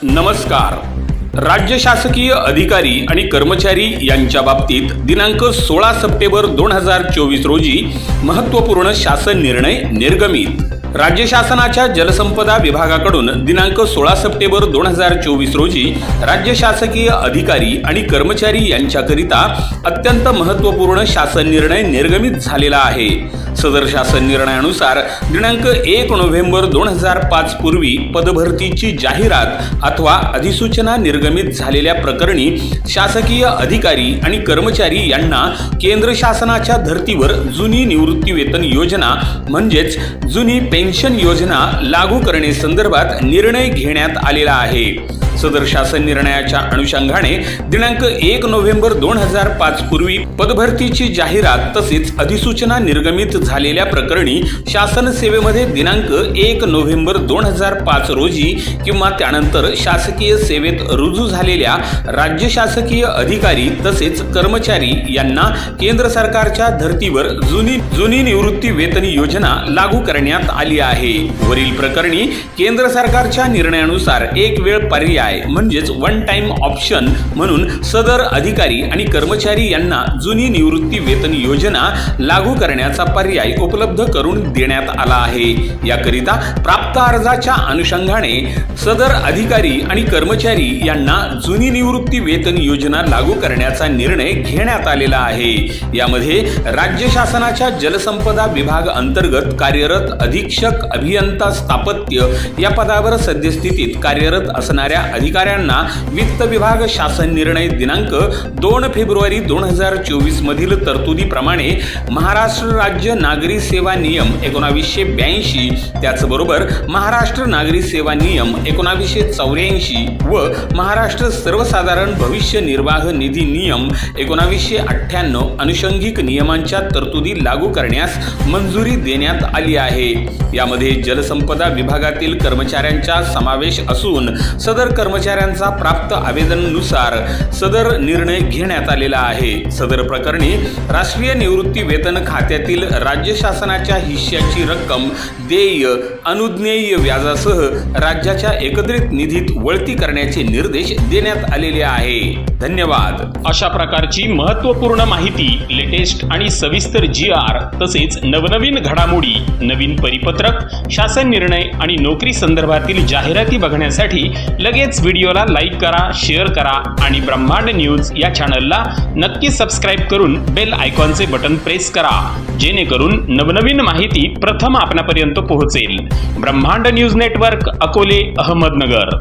नमस्कार। राज्य शासकीय अधिकारी आणि कर्मचारी यांच्या बाबतीत दिनांक 16 सप्टेंबर 2024 रोजी महत्त्वपूर्ण शासन निर्णय निर्गमित। राज्य शासनाच्या जलसंपदा विभागाकडून दिनांक 16 सप्टेंबर 2024 रोजी राज्य शासकीय अधिकारी आणि कर्मचारी यांच्याकरिता अत्यंत महत्त्वपूर्ण शासन निर्णय निर्गमित झालेला आहे। सदर शासन निर्णयानुसार दिनांक 1 नोव्हेंबर 2005 पूर्वी पदभरतीची जाहिरात अथवा अधिसूचना निर्गमित झालेल्या प्रकरणी शासकीय अधिकारी आणि कर्मचारी यांना केंद्र शासनाच्या धर्तीवर जुनी निवृत्ती वेतन योजना म्हणजेच जुनी पेन्शन योजना लागू करण्यासंदर्भात निर्णय घेण्यात आलेला आहे। सदर शासन निर्णयाच्या अनुषंगाने दिनांक 1 नोव्हेंबर 2005 पूर्वी पदभरतीची जाहिरात तसेच अधिसूचना निर्गमित झालेल्या प्रकरणी शासन सेवेमध्ये दिनांक 1 नोव्हेंबर 2005 रोजी किंवा त्यानंतर शासकीय सेवेत रुजू झालेल्या राज्य शासकीय अधिकारी तसेच कर्मचारी यांना केंद्र सरकारच्या धर्तीवर जुनी निवृत्ती वेतन योजना लागू करण्यात आली आहे। वरील प्रकरणी केंद्र सरकारच्या निर्णयानुसार एक वेळ पर्याय म्हणजेच वन टाइम ऑप्शन म्हणून सदर अधिकारी आणि कर्मचारी यांना जुनी निवृत्ती वेतन योजना लागू करण्याचा पर्याय उपलब्ध करून देण्यात आला आहे। याकरिता प्राप्त अर्जाच्या अनुषंगाने सदर अधिकारी आणि कर्मचारी यांना जुनी निवृत्ती वेतन योजना लागू करण्याचा निर्णय घेण्यात आलेला आहे। यामध्ये राज्य शासनाच्या जलसंपदा विभाग अंतर्गत कार्यरत अधीक्षक अभियंता स्थापत्य या पदावर सद्यस्थितीत कार्यरत असणाऱ्या अधिकाऱ्यांना वित्त विभाग शासन निर्णय दिनांक 2 फेब्रुवारी 2024 मधील तरतुदीप्रमाणे महाराष्ट्र राज्य नागरी सेवा नियम 1982 त्याचबरोबर महाराष्ट्र नागरी सेवा नियम 1984 व महाराष्ट्र सर्वसाधारण भविष्य निर्वाह निधी नियम 1998 अनुषंगिक नियमांच्या तरतुदी लागू करण्यास मंजुरी देण्यात आली आहे। यामध्ये जलसंपदा विभागातील कर्मचाऱ्यांचा समावेश असून सदर कर्मचाऱ्यांचा प्राप्त आवेदनानुसार सदर निर्णय घेण्यात आलेला आहे। सदर प्रकरणी राष्ट्रीय निवृत्ती वेतन खात्यातील राज्य शासनाच्या हिश्श्याची रक्कम देय अनुज्ञेय व्याजासह राज्याच्या एकत्रित निधीत वळती करण्याचे निर्देश देण्यात आलेले आहे। धन्यवाद। अशा प्रकारची महत्त्वपूर्ण माहिती, लेटेस्ट आणि सविस्तर GR तसेच नवनवीन घडामोडी, नवीन परिपत्रक, शासन निर्णय आणि नोकरी संदर्भातील जाहिराती बघण्यासाठी लगेच व्हिडिओला लाईक करा, शेअर करा आणि ब्रह्मांड न्यूज या चॅनलला नक्की सबस्क्राइब करून बेल आयकॉनचे बटन प्रेस करा, जेणेकरून नवनवीन माहिती प्रथम आपणापर्यंत पोहोचेल। ब्रह्मांड न्यूज नेटवर्क, अकोले, अहमदनगर।